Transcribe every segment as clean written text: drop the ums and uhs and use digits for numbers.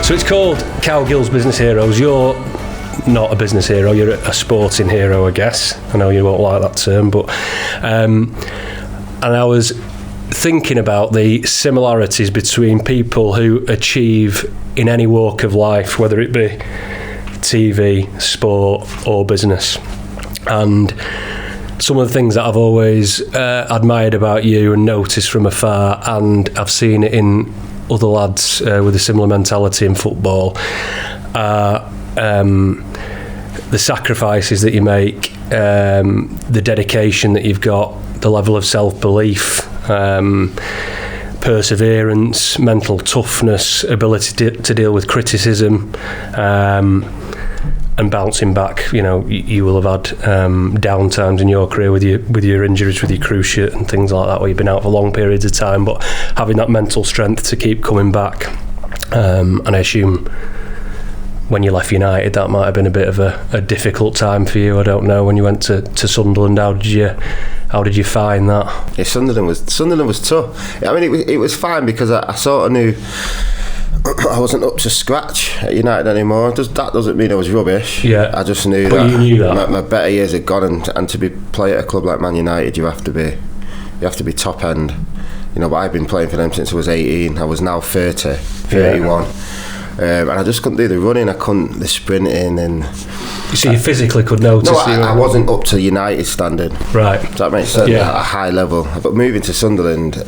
So it's called Cowgills Business Heroes. You're not a business hero, you're a sporting hero, I guess. I know you won't like that term, but and I was thinking about the similarities between people who achieve in any walk of life, whether it be TV, sport or business. And some of the things that I've always admired about you and noticed from afar, and I've seen it in other lads with a similar mentality in football, are the sacrifices that you make, the dedication that you've got, the level of self-belief, perseverance, mental toughness, ability to deal with criticism, and bouncing back. You know, you will have had down times in your career with your injuries, with your cruciate and things like that, where you've been out for long periods of time, but having that mental strength to keep coming back. And I assume when you left United, that might have been a bit of a difficult time for you. I don't know, when you went to Sunderland, how did you find that? Yeah, Sunderland was tough. I mean, it was fine because I sort of knew I wasn't up to scratch at United anymore. That doesn't mean I was rubbish. Yeah, I just knew but you knew that my better years had gone, and to play at a club like Man United, you have to be top end. You know, but I've been playing for them since I was 18. I was now 31. And I just couldn't do the running. I couldn't the sprinting, and so you physically could notice. No, I wasn't up to United standard. Right. Does that make sense? Yeah. At a high level. But moving to Sunderland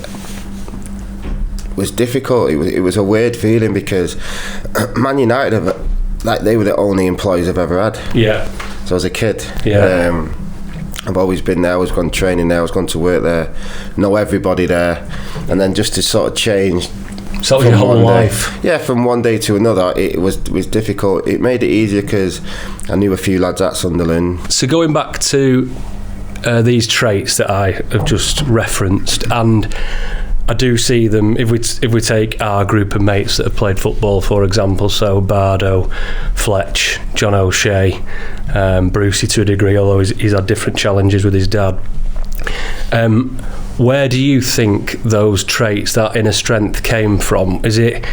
was difficult. It was a weird feeling because Man United they were the only employees I've ever had. Yeah. So as a kid. Yeah. I've always been there. I was gone training there. I was gone to work there. Know everybody there, and then just to sort of change. So your whole life. Yeah, from one day to another, it was difficult. It made it easier because I knew a few lads at Sunderland. So going back to these traits that I have just referenced, and I do see them if we take our group of mates that have played football, for example, so Bardo, Fletch, John O'Shea, Brucey to a degree, although he's had different challenges with his dad. Where do you think those traits, that inner strength, came from? Is it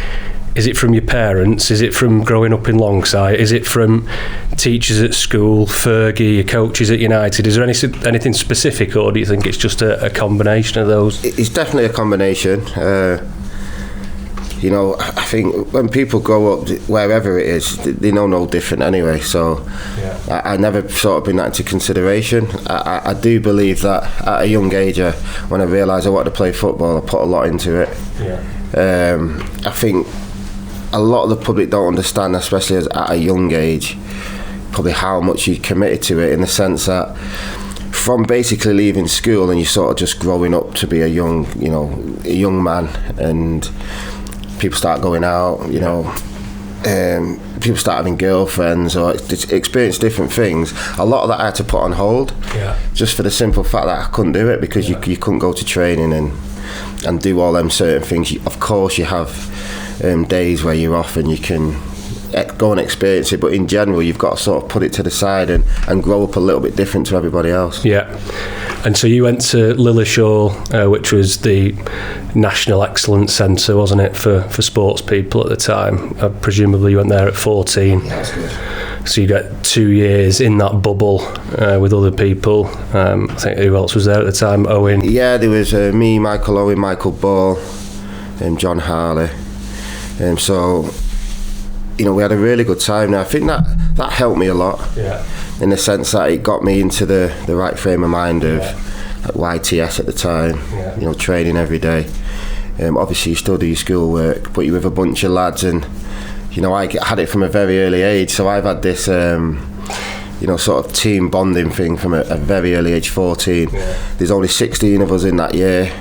from your parents? Is it from growing up in Longside? Is it from teachers at school, Fergie, your coaches at United? Is there anything specific, or do you think it's just a combination of those? It's definitely a combination. You know, I think when people grow up, wherever it is, they know no different anyway. So yeah. I never sort of been that into consideration. I do believe that at a young age, when I realised I wanted to play football, I put a lot into it. Yeah. I think a lot of the public don't understand, especially at a young age, probably how much you committed to it, in the sense that from basically leaving school and you're sort of just growing up to be a young man, and people start going out, people start having girlfriends or experience different things. A lot of that I had to put on hold, just for the simple fact that I couldn't do it because you couldn't go to training and do all them certain things. Of course you have days where you're off and you can go and experience it, but in general you've got to sort of put it to the side and grow up a little bit different to everybody else. Yeah. And so you went to Lilleshall, which was the National Excellence Centre, wasn't it, for sports people at the time? Presumably you went there at 14. Yeah, that's good. So you got 2 years in that bubble with other people. I think who else was there at the time? Owen? Yeah, there was me, Michael Owen, Michael Ball, John Harley. So, we had a really good time there. I think that helped me a lot. Yeah. In the sense that it got me into the right frame of mind of YTS at the time. Yeah. Training every day. Obviously, you still do your schoolwork, but you're with a bunch of lads, and I had it from a very early age. So I've had this, sort of team bonding thing from a very early age, 14. Yeah. There's only 16 of us in that year.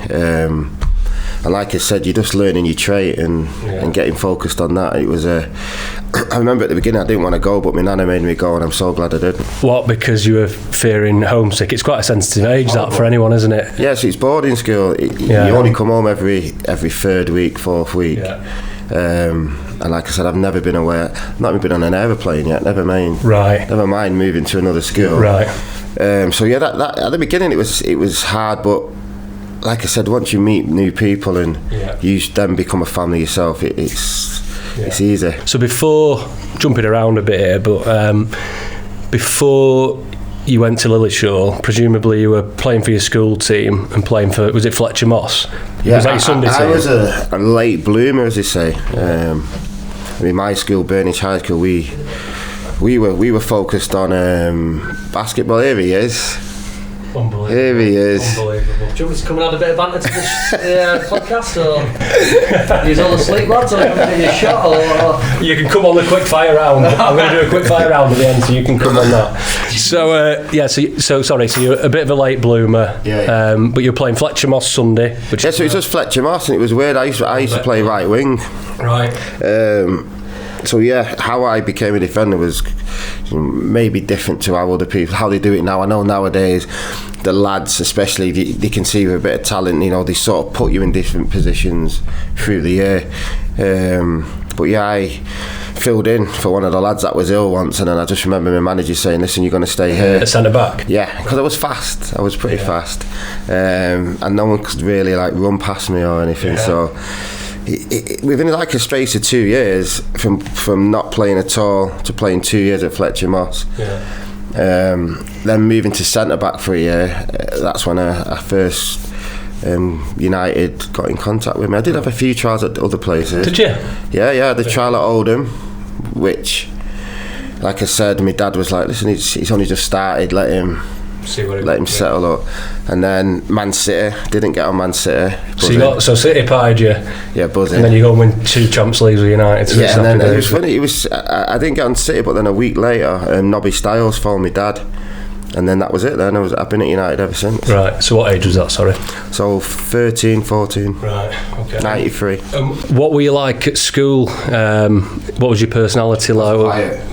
And like I said, you're just learning your trait and getting focused on that. It was I remember at the beginning I didn't want to go, but my nana made me go, and I'm so glad I did. What, because you were fearing homesick? It's quite a sensitive age, that, for anyone, isn't it? Yeah, so it's boarding school. You only come home every third week, fourth week. Yeah. And like I said, I've never been away. Not even been on an aeroplane yet. Never mind. Right. Never mind moving to another school. Right. So yeah, that at the beginning it was hard, but like I said, once you meet new people and you then become a family yourself, It's easy. So before, jumping around a bit here, but before you went to Lillishall, presumably you were playing for your school team and playing for, was it Fletcher Moss? Yeah, was that your Sunday team? I was a late bloomer, as they say. I mean, my school, Burnage High School, we were focused on basketball. Here he is. Unbelievable. Here he is. Unbelievable. Do you want me to come and add a bit of banter to this podcast, or you're all asleep, lads, or you want to do a shot, or? You can come on the quick fire round. I'm going to do a quick fire round at the end, so you can come on that. So sorry. So you're a bit of a late bloomer. Yeah. But you're playing Fletcher Moss Sunday. So it was just Fletcher Moss, and it was weird. I used to play right wing. Right. So yeah, how I became a defender was maybe different to how they do it now. I know nowadays the lads, especially, they can see with a bit of talent, they sort of put you in different positions through the year. But yeah, I filled in for one of the lads that was ill once, and then I just remember my manager saying, listen, you're going to stay here. A centre back? Yeah, because I was fast. I was pretty fast. And no one could really run past me or anything. So within a space of 2 years, from not playing at all to playing 2 years at Fletcher Moss, then moving to centre back for a year, that's when I first United got in contact with me. I did have a few trials at other places. Did you? Yeah, the trial at Oldham, which, like I said, my dad was like, listen, he's only just started, let him settle up. And then Man City, didn't get on Man City. So City pied you. Yeah, buzzing. And then you go and win 2 Champions Leagues with United. So yeah, and then it was funny. I didn't get on City, but then a week later, Nobby Stiles phoned my dad. And then that was it. Then I've been at United ever since. Right. So what age was that? Sorry. So 13, 14. Right. Okay. 93. What were you like at school? What was your personality like?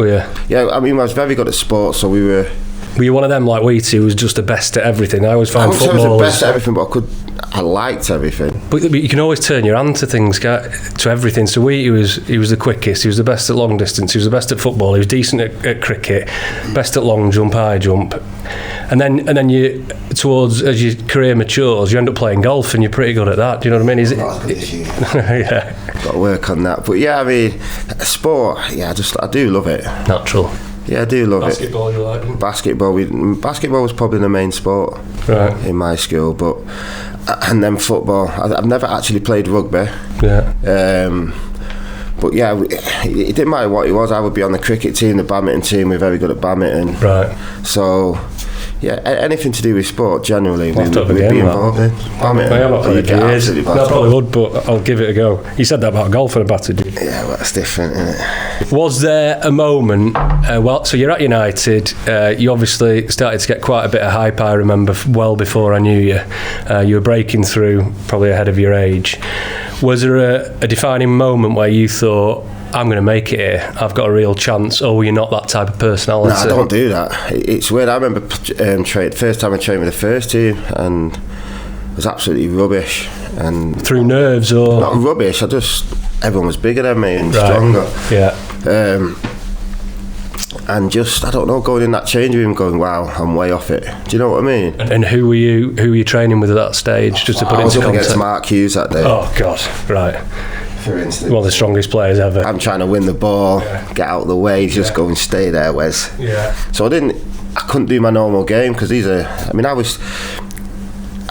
Yeah. I mean, I was very good at sports. So we were. Were you one of them like Wheaty who was just the best at everything? I always found football. I was the best at everything, but I liked everything. But you can always turn your hand to things, to everything. So he was the quickest. He was the best at long distance. He was the best at football. He was decent at cricket. Best at long jump, high jump. And then you, towards as your career matures, you end up playing golf, and you're pretty good at that. Do you know what I mean? Yeah. Got to work on that. But yeah, I mean, sport. Yeah, I do love it. Natural. Yeah, I do love Basketball, it. You like? Basketball was probably the main sport in my school, and then football. I've never actually played rugby. Yeah. But yeah, it didn't matter what it was. I would be on the cricket team, the badminton team. We're very good at badminton. Right. So yeah, anything to do with sport generally, we'd be involved in. Badminton. I'm not played years. I probably would, but I'll give it a go. You said that about golf and a battered. Yeah, well, that's different, isn't it? Was there a moment? So you're at United. You obviously started to get quite a bit of hype. I remember well before I knew you. You were breaking through, probably ahead of your age. Was there a defining moment where you thought, I'm going to make it here, I've got a real chance, or were you not that type of personality? No, I don't do that. It's weird. I remember first time I trained with the first team, and it was absolutely rubbish. And through nerves, or not rubbish? Everyone was bigger than me and stronger. Yeah. And just, I don't know, going in that changing room, going, wow, I'm way off it. Do you know what I mean? And who were you training with at that stage? Just to put it into context. I was up against Mark Hughes that day. Oh God, right. For instance, one of the strongest players ever. I'm trying to win the ball, get out of the way, just go and stay there, Wes. Yeah. So I couldn't do my normal game because I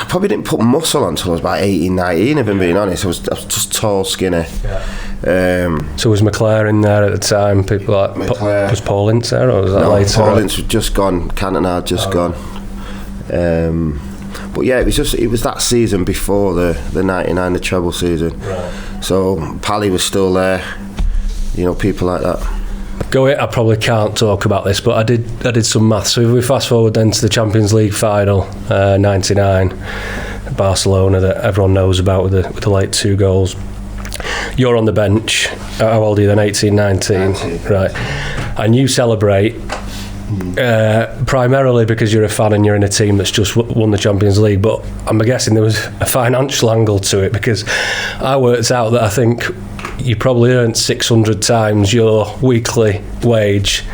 probably didn't put muscle on until I was about 18, 19, if I'm being honest. I was just tall, skinny. Yeah. So was McLaren there at the time? People like was Paul Ince there, or was that later? Paul Ince was just gone. Cantona had just gone. But yeah, it was that season before the 99, the treble season. Right. So Pally was still there. People like that. I probably can't talk about this, but I did some maths. So if we fast forward then to the Champions League final, 99, Barcelona, that everyone knows about with the late 2 goals. You're on the bench. How old are you then? 18, 19. Right. And you celebrate primarily because you're a fan and you're in a team that's just won the Champions League, but I'm guessing there was a financial angle to it, because I worked out that I think you probably earned 600 times your weekly wage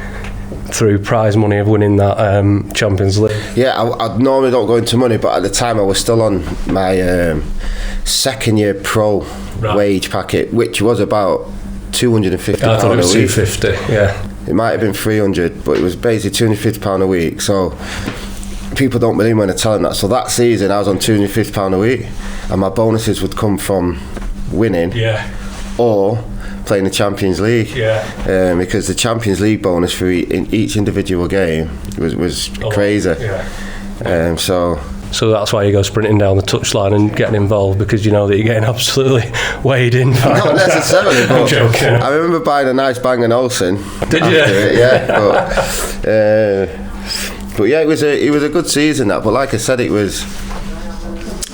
through prize money of winning that Champions League. Yeah, I normally don't go into money, but at the time I was still on my second year pro wage packet, which was about £250 I thought it was a week. £250. Yeah. It might have been 300, but it was basically £250 a week. So people don't believe me when I tell them that. So that season I was on £250 a week, and my bonuses would come from winning or playing the Champions League. Because the Champions League bonus for each individual game was crazy. So that's why you go sprinting down the touchline and getting involved, because you know that you're getting absolutely weighed in. Not necessarily, but I'm joking. I remember buying a nice Bang & Olufsen. Did you? But yeah, it was a good season, that. But like I said, it was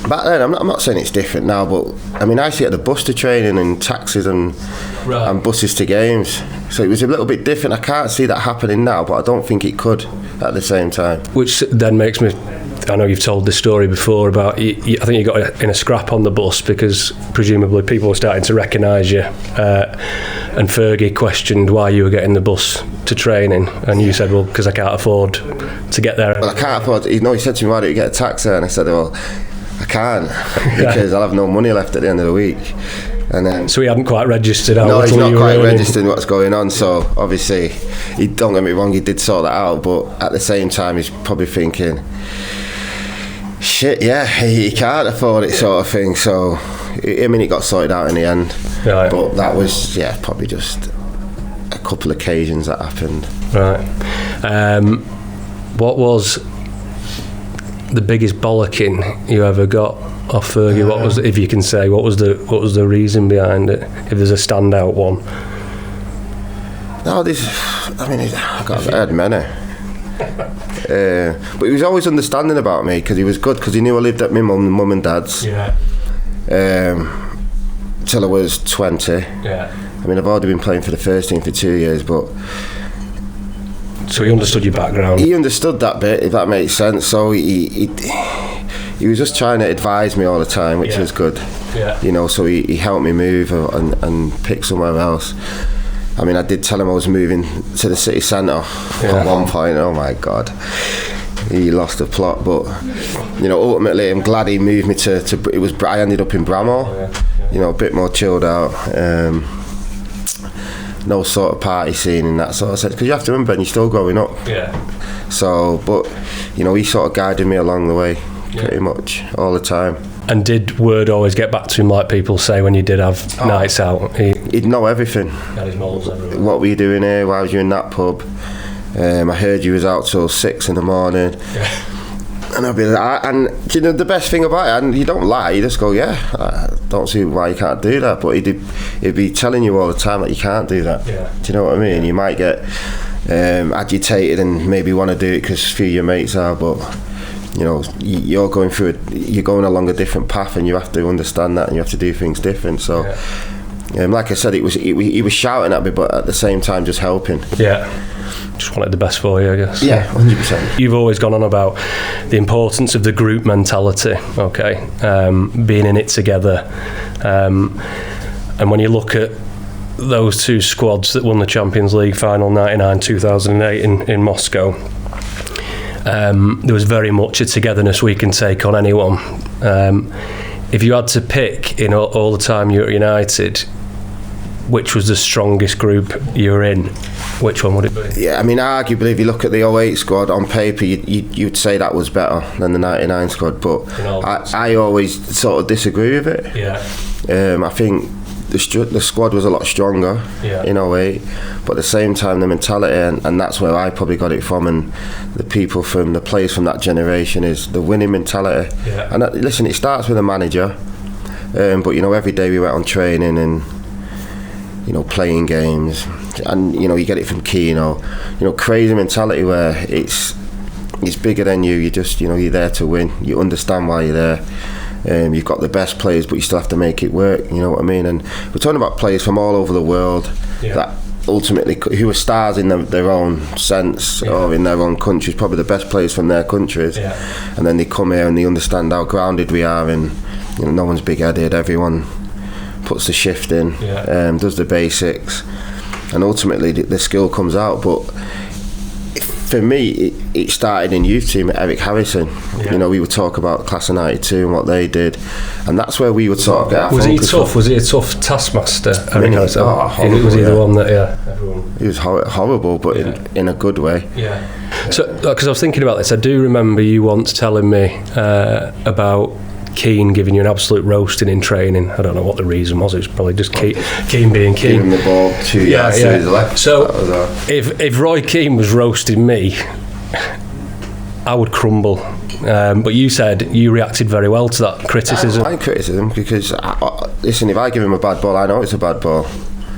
back then. I'm not saying it's different now, but I mean, I used to get the bus to training and taxis and buses to games. So it was a little bit different. I can't see that happening now, but I don't think it could at the same time. Which then makes me, I know you've told this story before about, I think you got in a scrap on the bus because presumably people were starting to recognise you, and Fergie questioned why you were getting the bus to training, and you said, well, because I can't afford to get there. Well, I can't afford, he said to me, why don't you get a taxi? And I said, well, I can't, because I'll have no money left at the end of the week. And then, so he hadn't quite registered out. No, he's not quite registered what's going on. So obviously, don't get me wrong, he did sort that out, but at the same time, he's probably thinking, shit, he can't afford it, sort of thing. So I mean, it got sorted out in the end. Right. But that was probably just a couple of occasions that happened. Right. What was the biggest bollocking you ever got off Fergie? What was, if you can say, what was the reason behind it? If there's a standout one. No, I had many. But he was always understanding about me, because he was good, because he knew I lived at my mum and dad's. Till I was 20. I mean, I've already been playing for the first team for 2 years, but. So he understood your background. He understood that bit, if that makes sense. So he was just trying to advise me all the time, which was good. So he helped me move and pick somewhere else. I mean, I did tell him I was moving to the city centre at one point. Oh my God, he lost the plot. But ultimately, I'm glad he moved me to. I ended up in Bramhall. A bit more chilled out. No sort of party scene and that sort of stuff. Because you have to remember, you're still growing up. So, but he sort of guided me along the way, pretty much all the time. And did word always get back to him, like people say, when you did have nights out? He'd know everything. Had his moles everywhere. What were you doing here? Why was you in that pub? I heard you was out till 6 in the morning. And I'd be like, and the best thing about it, and you don't lie, you just go, I don't see why you can't do that. But he'd be telling you all the time that you can't do that. Do you know what I mean? You might get agitated and maybe want to do it because a few of your mates are, but you're going along a different path, and you have to understand that, and you have to do things different. So like I said, he was shouting at me, but at the same time just helping. Just wanted the best for you, I guess. 100%. You've always gone on about the importance of the group mentality, being in it together, and when you look at those two squads that won the Champions League final 99-2008 in Moscow, there was very much a togetherness we can take on anyone. If you had to pick in all the time you were at United, which was the strongest group you were in, which one would it be? Yeah, I mean, arguably, if you look at the 08 squad on paper, you'd say that was better than the 99 squad, but I always sort of disagree with it. I think the squad was a lot stronger in 08, but at the same time the mentality, and that's where I probably got it from, and the people from the players from that generation, is the winning mentality. And listen, it starts with a manager, but every day we went on training and playing games, and you get it from Keno, crazy mentality where it's bigger than you. You just you're there to win. You understand why you're there. You've got the best players, but you still have to make it work. You know what I mean? And we're talking about players from all over the world that ultimately, who are stars in their own sense or in their own countries, probably the best players from their countries. And then they come here and they understand how grounded we are, and no one's big-headed. Everyone puts the shift in, does the basics, and ultimately the skill comes out. But for me, it started in youth team at Eric Harrison. You know, we would talk about class of '92 and what they did, and that's where we would sort of get our Was he focus tough? from. Was he a tough taskmaster? Eric Harrison? Horrible, was he the one that? Yeah, everyone. He was horrible, but in a good way. Yeah. So, because I was thinking about this, I do remember you once telling me about Keane giving you an absolute roasting in training. I don't know what the reason was. It was probably just Keane being Keane. Giving the ball 2 yards to his left. So, if Roy Keane was roasting me, I would crumble. But you said you reacted very well to that criticism. I don't mind criticism because, listen, if I give him a bad ball, I know it's a bad ball.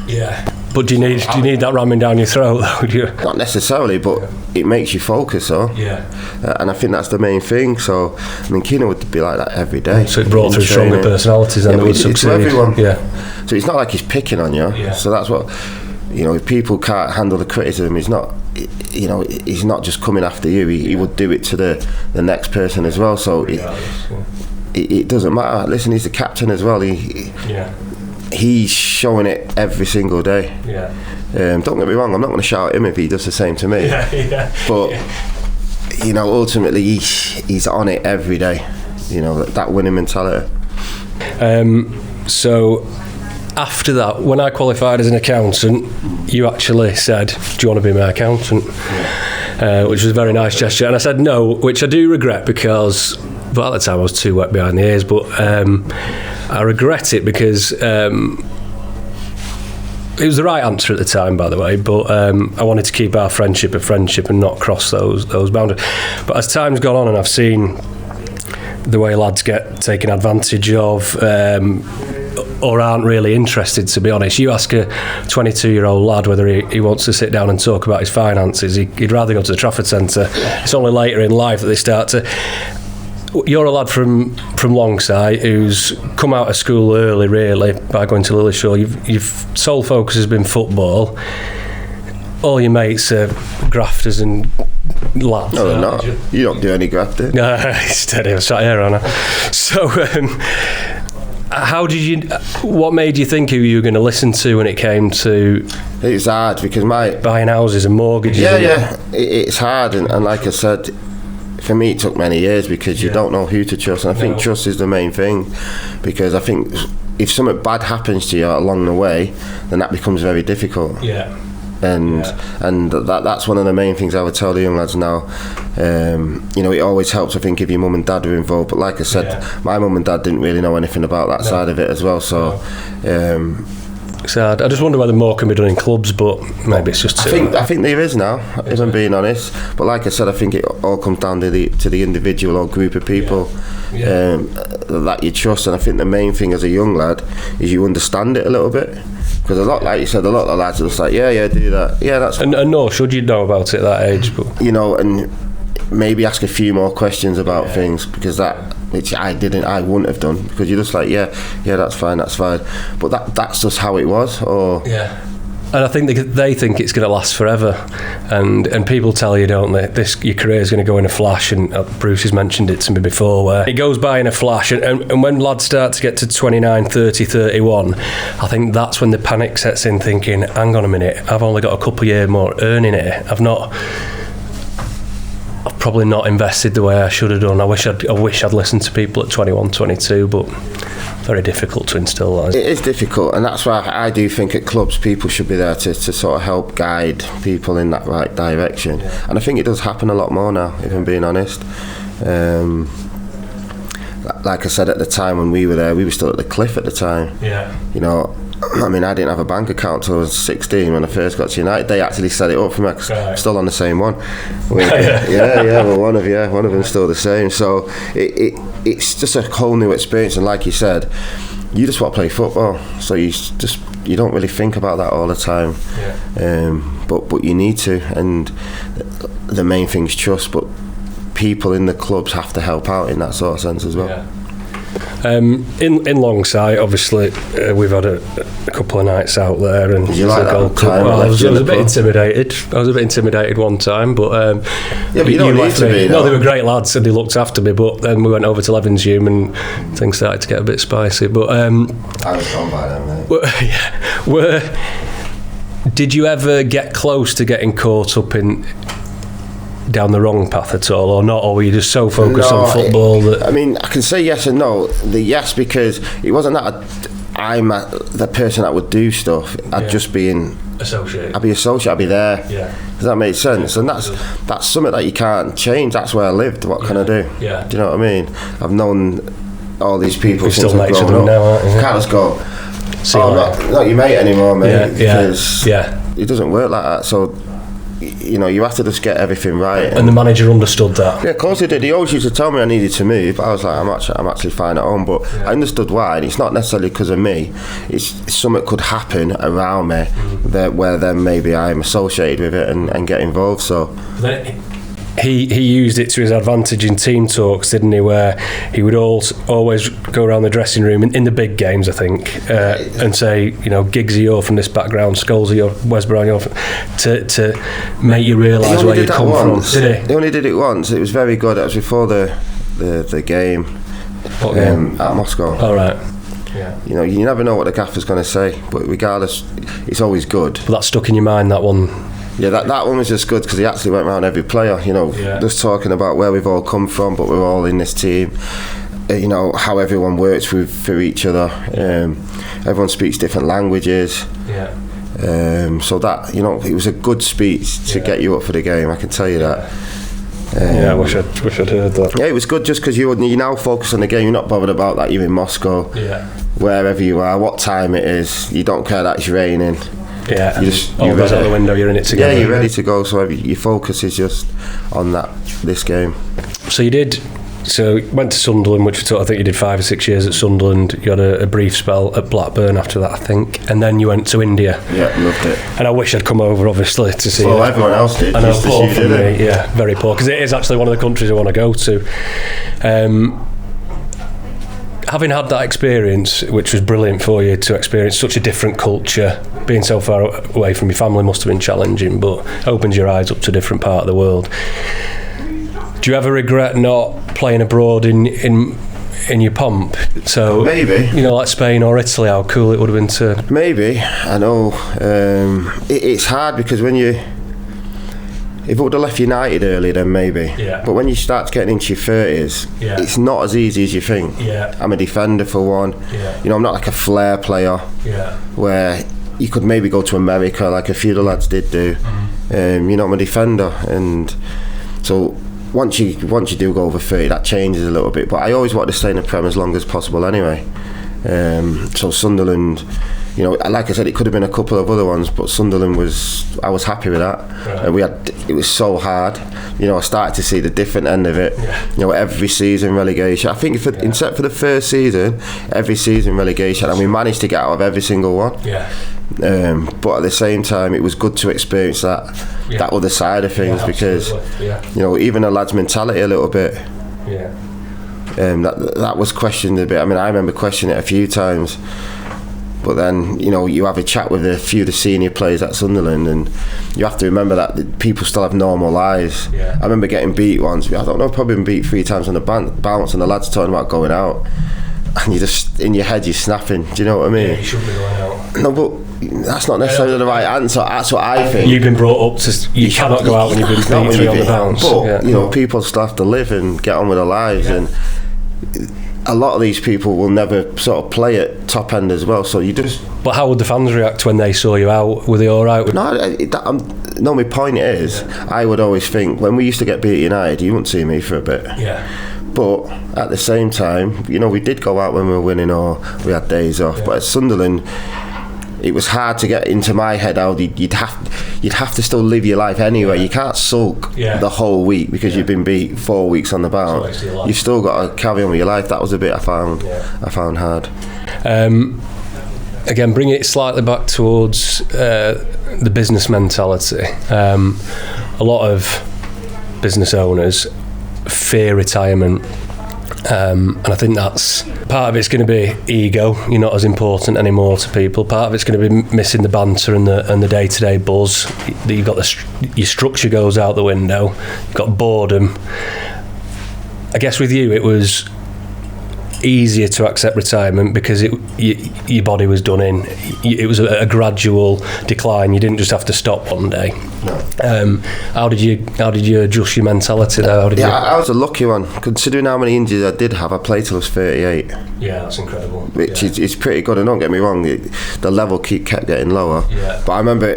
Yeah. But do you need that ramming down your throat, though? Not necessarily, but it makes you focus, though. Yeah. And I think that's the main thing. So, I mean, Keane would be like that every day. So it brought through stronger personalities and they would succeed. To everyone. Yeah. So it's not like he's picking on you. Yeah. So that's what, you know, if people can't handle the criticism, he's not, you know, he's not just coming after you. He would do it to the next person as well. So it doesn't matter. Listen, he's the captain as well. He's showing it every single day. Yeah. Don't get me wrong, I'm not going to shout at him if he does the same to me. But you know, ultimately he's on it every day. You know, that winning mentality. So after that, when I qualified as an accountant, you actually said, "Do you want to be my accountant?" Which was a very nice gesture, and I said no, which I do regret because, but at the time I was too wet behind the ears. But I regret it because it was the right answer at the time, by the way. But I wanted to keep our friendship a friendship and not cross those boundaries. But as time's gone on, and I've seen the way lads get taken advantage of, or aren't really interested, to be honest. You ask a 22-year-old lad whether he wants to sit down and talk about his finances, he'd rather go to the Trafford Centre. It's only later in life that they start to. You're a lad from Longside who's come out of school early, really, by going to Lillishall. Your sole focus has been football. All your mates are grafters and lads. No, they're not. You don't do any grafting. No, steady. I'm sat here, aren't I? So, how did you? What made you think who you were going to listen to when it came to? It's hard because buying houses and mortgages. It's hard, and like I said, for me it took many years because you don't know who to trust, and I think trust is the main thing, because I think if something bad happens to you along the way, then that becomes very difficult. And that's one of the main things I would tell the young lads now. You know, it always helps, I think, if your mum and dad are involved, but like I said, my mum and dad didn't really know anything about that side of it as well, so sad. I just wonder whether more can be done in clubs, but maybe it's just I think there is now, if I'm being honest, but like I said, I think it all comes down to the individual or group of people that you trust, and I think the main thing as a young lad is you understand it a little bit. Because a lot, like you said, a lot of the lads are just like, do that. Yeah, that's... And no, should you know about it at that age? But you know, and maybe ask a few more questions about things, because which I wouldn't have done, because you're just like, that's fine. But that's just how it was, or... Yeah. And I think they think it's going to last forever, and people tell you, don't they, your career is going to go in a flash, and Bruce has mentioned it to me before, where it goes by in a flash, and when lads start to get to 29, 30, 31, I think that's when the panic sets in, thinking, hang on a minute, I've only got a couple of years more earning it, I've probably not invested the way I should have done. I wish I'd listened to people at 21, 22, but very difficult to instill that. It is difficult, and that's why I do think at clubs people should be there to sort of help guide people in that right direction. And I think it does happen a lot more now, if I'm being honest. Like I said, at the time when we were there, we were still at the cliff at the time. You know, I mean, I didn't have a bank account till I was 16 when I first got to United. They actually set it up for me. I'm still on the same one. Well, one of them's still the same. So it's just a whole new experience. And like you said, you just want to play football. So you don't really think about that all the time. But you need to. And the main thing's trust. But people in the clubs have to help out in that sort of sense as well. In Longside, obviously, we've had a couple of nights out there, and you like that time? Well, I was a bit intimidated. I was a bit intimidated one time, but but you don't need to be. No, they were great lads, and they looked after me. But then we went over to Levinshume, and things started to get a bit spicy. But I was gone by then, mate. Did you ever get close to getting caught up in down the wrong path at all, or not? Or were you just so focused on football that... I mean, I can say yes and no. The yes, because it wasn't that I'm the person that would do stuff. I'd just be associated. I'd be associated. I'd be there. Yeah. Does that make sense? And that's something that you can't change. That's where I lived. What can I do? Yeah. Do you know what I mean? I've known all these people since I've grown up. Now, aren't you? Can't just go, not your mate anymore, mate. Because it doesn't work like that. So, you know, you have to just get everything right. And the manager understood that? Yeah, of course he did. He always used to tell me I needed to move. I was like, I'm actually fine at home. But I understood why, and it's not necessarily because of me. It's something could happen around me where then maybe I'm associated with it and get involved. So he used it to his advantage in team talks, didn't he? Where he would always go around the dressing room in the big games, I think, and say, you know, Giggsy, you're from this background, Scholesy, you're West Brown, you're to make you realise where you come from. Did he? He only did it once. It was very good. It was before the game at Moscow. All right. Yeah. You know, you never know what the gaffer's going to say, but regardless, it's always good. But that stuck in your mind, that one. Yeah, that one was just good because he actually went around every player, you know, just talking about where we've all come from, but we're all in this team. You know, how everyone works for each other. Everyone speaks different languages. Yeah. So that, you know, it was a good speech to get you up for the game, I can tell you that. I wish I'd heard that. Yeah, it was good just because you now focus on the game. You're not bothered about that. You're in Moscow, wherever you are, what time it is. You don't care that it's raining. Yeah, all goes out the window, you're in it together. Yeah, you're ready to go, so your focus is just on this game. So you went to Sunderland, which I think you did 5 or 6 years at Sunderland. You had a brief spell at Blackburn after that, I think, and then you went to India. Yeah, loved it. And I wish I'd come over, obviously, to see. Well, everyone else did. I know, poor for me. Yeah, very poor, because it is actually one of the countries I want to go to. Having had that experience, which was brilliant for you to experience such a different culture, being so far away from your family must have been challenging, but opens your eyes up to a different part of the world. Do you ever regret not playing abroad in your pomp? So maybe, you know, like Spain or Italy, how cool it would have been to. Maybe, I know. It's hard because if it would have left United early, then maybe. Yeah. But when you start getting into your 30s, it's not as easy as you think. Yeah. I'm a defender for one. Yeah. You know, I'm not like a flair player. Yeah. Where you could maybe go to America, like a few of the lads did do. Mm-hmm. You know, I'm a defender, and so once you do go over 30, that changes a little bit. But I always wanted to stay in the Prem as long as possible anyway. So Sunderland, you know, like I said, it could have been a couple of other ones, but Sunderland I was happy with that. Right. And it was so hard. You know, I started to see the different end of it. Yeah. You know, every season relegation. I think except for the first season, every season relegation, and we managed to get out of every single one. Yeah. But at the same time, it was good to experience that other side of things, because you know, even a lad's mentality a little bit. Yeah. That was questioned a bit. I mean, I remember questioning it a few times. But then, you know, you have a chat with a few of the senior players at Sunderland, and you have to remember that people still have normal lives. Yeah. I remember getting beat once. I don't know, probably been beat 3 times on the bounce, and the lads talking about going out. And you just, in your head, you're snapping. Do you know what I mean? Yeah, you shouldn't be going out. No, but that's not necessarily the right answer. That's what I think. You've been brought up to, you cannot go out when you've been beat 3 on the bounce. But, you know, people still have to live and get on with their lives. Yeah. And a lot of these people will never sort of play at top end as well, so you just. But how would the fans react when they saw you out? Were they all right? No, my point is, I would always think, when we used to get beat at United, you wouldn't see me for a bit. Yeah. But at the same time, you know, we did go out when we were winning, or we had days off. Yeah. But at Sunderland, it was hard to get into my head how you'd have to still live your life anyway. You can't sulk the whole week because you've been beat 4 weeks on the bounce. You've still got to carry on with your life. That was a bit I found hard. Again, bring it slightly back towards the business mentality. A lot of business owners fear retirement. And I think that's part of it's going to be ego. You're not as important anymore to people. Part of it's going to be missing the banter and the day-to-day buzz. You've got your structure goes out the window. You've got boredom. I guess with you, it was easier to accept retirement because your body was done in. It was a gradual decline. You didn't just have to stop one day. No. How did you adjust your mentality there? I was a lucky one, considering how many injuries I did have. I played till I was 38. Yeah, that's incredible. Which is pretty good, and don't get me wrong, the level kept getting lower. Yeah. But I remember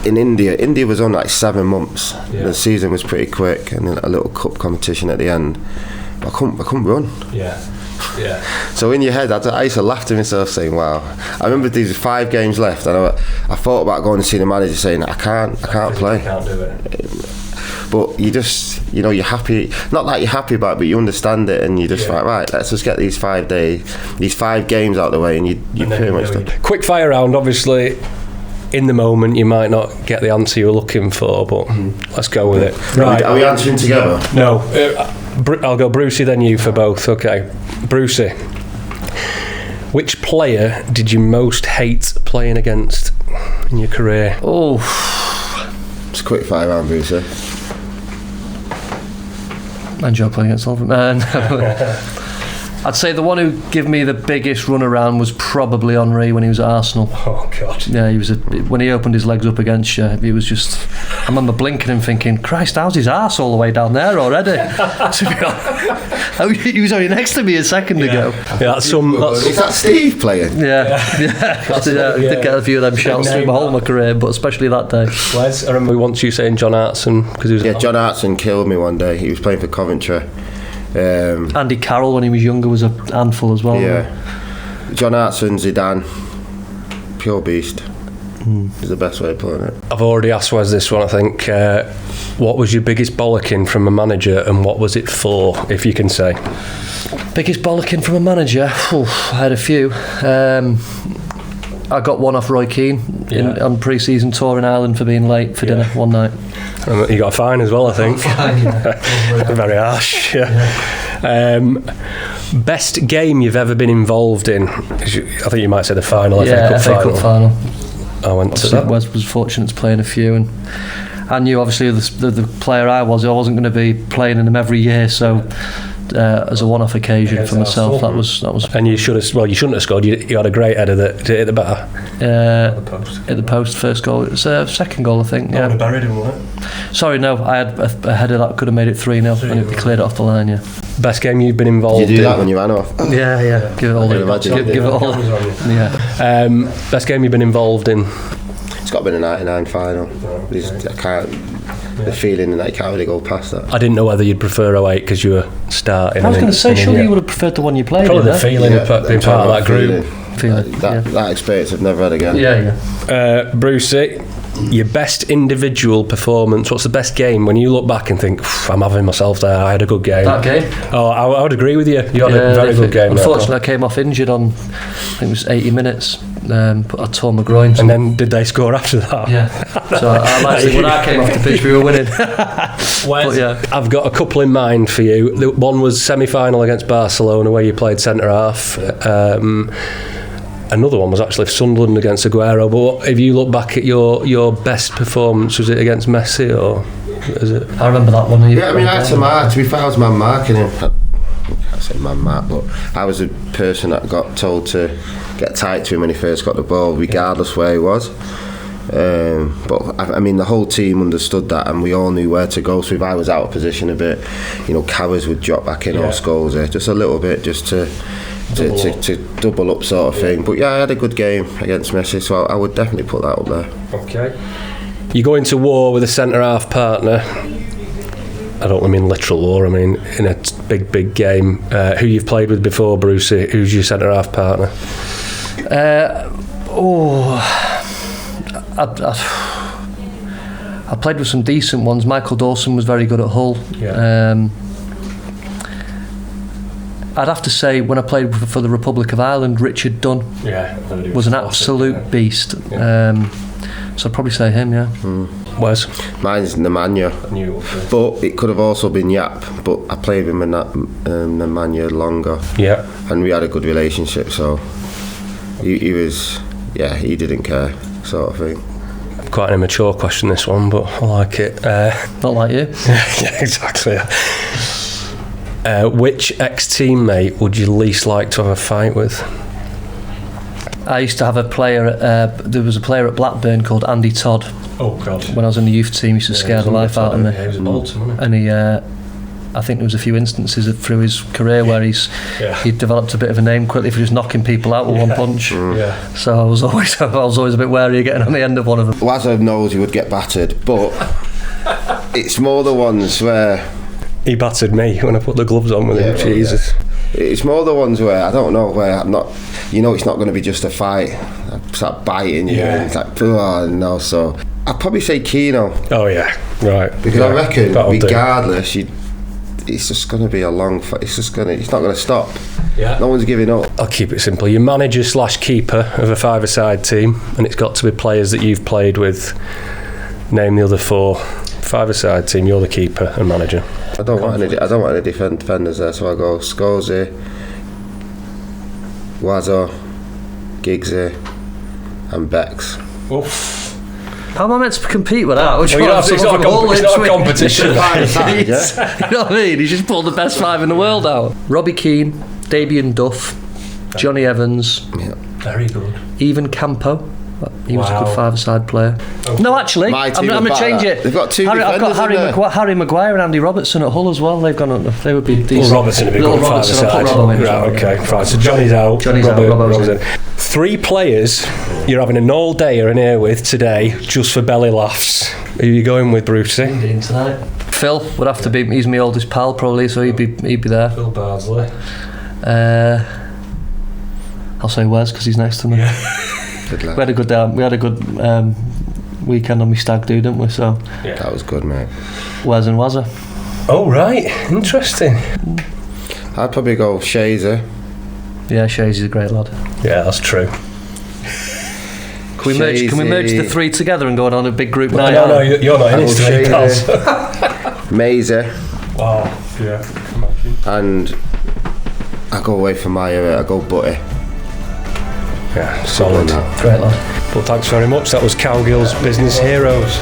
in India was on like 7 months. Yeah. The season was pretty quick, and then a little cup competition at the end. But I couldn't run. Yeah. Yeah. So in your head, I used to laugh to myself saying, wow. I remember these 5 games left, and I thought about going to see the manager saying, I can't play. I can't do it. But you just, you're happy, not that you're happy about it, but you understand it, and you just like, right, let's just get these 5 games out of the way, and you pretty much do. Quick fire round, obviously. In the moment, you might not get the answer you're looking for, but let's go with it. Right, are we answering together? No, I'll go Brucey, then you for both. Okay, Brucey. Which player did you most hate playing against in your career? Oh, it's a quick fire round, Brucey. I enjoy playing against all of them. I'd say the one who gave me the biggest run around was probably Henry when he was at Arsenal. Oh God! Yeah, when he opened his legs up against you, he was just. I remember blinking and thinking, "Christ, how's his arse all the way down there already?" To be honest, he was only next to me a second ago. Yeah, is that Steve playing? Yeah. I did get a few of them shouts through my whole my career, but especially that day. Wes, I remember once you saying John Hartson because he was. Yeah, John Hartson killed me one day. He was playing for Coventry. Andy Carroll when he was younger was a handful as well. Yeah, John Hartson, Zidane, pure beast. Is the best way of putting it. I've already asked Wes this one. I think. What was your biggest bollocking from a manager, and what was it for? If you can say. Biggest bollocking from a manager? I had a few. I got one off Roy Keane on pre-season tour in Ireland for being late for dinner one night. You got a fine as well, I think. Very harsh. Best game you've ever been involved in? I think you might say the final. FA Cup final. I went to that. Wes was fortunate to play in a few, and I knew obviously the player I wasn't going to be playing in them every year, so. As a one-off occasion for myself, that was. And you should have. Well, you shouldn't have scored. You had a great header that hit the bar. Hit the post. First goal. It was second goal, I think. Yeah. Buried him, wasn't it? Sorry, no. I had a header that could have made it 3-0, and it cleared it off the line. Yeah. Best game you've been involved in? You do that when you ran off. Yeah. Give it all. Give it all. Yeah. Best game you've been involved in? It's got to be the 99 final. I can't. The feeling that you can't really go past that. I didn't know whether you'd prefer 08 because you were starting. I was going to say, surely you would have preferred the one you played. Probably the feeling of being part of that group. That experience I've never had again. Yeah. Brucey, your best individual performance. What's the best game when you look back and think, I'm having myself there, I had a good game? That game? Oh, I would agree with you. You had a very good game. Unfortunately, I came off injured on, I think it was 80 minutes. But I tore my groin. And then did they score after that? Yeah. So I like to think when I came off the pitch we were winning. But yeah. I've got a couple in mind for you. The one was semi-final against Barcelona where you played centre half. Another one was actually Sunderland against Aguero. But if you look back at your best performance, was it against Messi or is it? I remember that one. Yeah, I mean, I had to be fair, I was man marking him. I can't say man mark, but I was the person that got told to get tight to him when he first got the ball, regardless where he was. But I mean, the whole team understood that, and we all knew where to go. So if I was out of position a bit, Cowgills would drop back in or Scholes just a little bit, just to double up sort of thing. But yeah, I had a good game against Messi, so I would definitely put that up there. Okay. You go into war with a centre half partner. I don't mean literal war, I mean in a big game. Who you've played with before, Brucey? Who's your centre half partner? I played with some decent ones. Michael Dawson was very good at Hull. Yeah. I'd have to say when I played for the Republic of Ireland, Richard Dunn was an absolute beast. Yeah. So I'd probably say him, yeah. Wes? Mine's Nemanja. But it could have also been Yap, but I played with him in that Nemanja longer. Yeah. And we had a good relationship, so he was, he didn't care, sort of thing. Quite an immature question, this one, but I like it. Not like you. Yeah, exactly. Which ex-teammate would you least like to have a fight with? I used to have a player. There was a player at Blackburn called Andy Todd. Oh God! When I was in the youth team, he used to scare the life out of me. Yeah, he was a Bolton, wasn't he? And he, I think there was a few instances through his career where he developed a bit of a name quickly for just knocking people out with one punch. Yeah. So I was always a bit wary of getting on the end of one of them. Wazza knows he would get battered, but it's more the ones where he battered me when I put the gloves on with him. Well, Jesus. Yeah. It's more the ones where I don't know, where I'm not, it's not going to be just a fight. I start biting you, and it's like, oh no. So I'd probably say Keno. Oh yeah, right. Because I reckon, regardless, it's just going to be a long fight. It's not going to stop. Yeah. No one's giving up. I'll keep it simple. You're manager / keeper of a five-a-side team, and it's got to be players that you've played with. Name the other 4. Five-a-side team. You're the keeper and manager. I don't want any defenders there, so I go Scorsese, Wazza, Giggsy, and Bex. Oof. How am I meant to compete with that? It's not a competition. You know what I mean? He's just pulled the best 5 in the world out. Robbie Keane, Damien Duff, Johnny Evans. Yeah. Very good. Even Campo. He was a good five-a-side player. Okay. No, actually, I'm going to change it. They've got 2 I've got Harry Maguire and Andy Robertson at Hull as well. They've gone. They would be decent. Robertson would be good five-a-side. Right, okay. Right, so Johnny's out. Robert's in. 3 players you're having an all-dayer in here with today, just for belly laughs. Who are you going with, Brucey? Tonight. Phil would have to be. He's my oldest pal, probably, so he'd be there. Phil Bardsley. I'll say Wes because he's next to me. Yeah. We had a good weekend on my stag do, didn't we? So yeah. That was good, mate. Wes and Wazza. Oh right, interesting. I'd probably go Shazer. Yeah, Shazey's a great lad. Yeah, that's true. Can we merge the 3 together and go on a big group night? No, you're not in it today, pals. Maisie. Wow, yeah. Imagine. And I go away from I go Butty. Yeah, solid. Great lad. Well, thanks very much. That was Cowgills Business Heroes.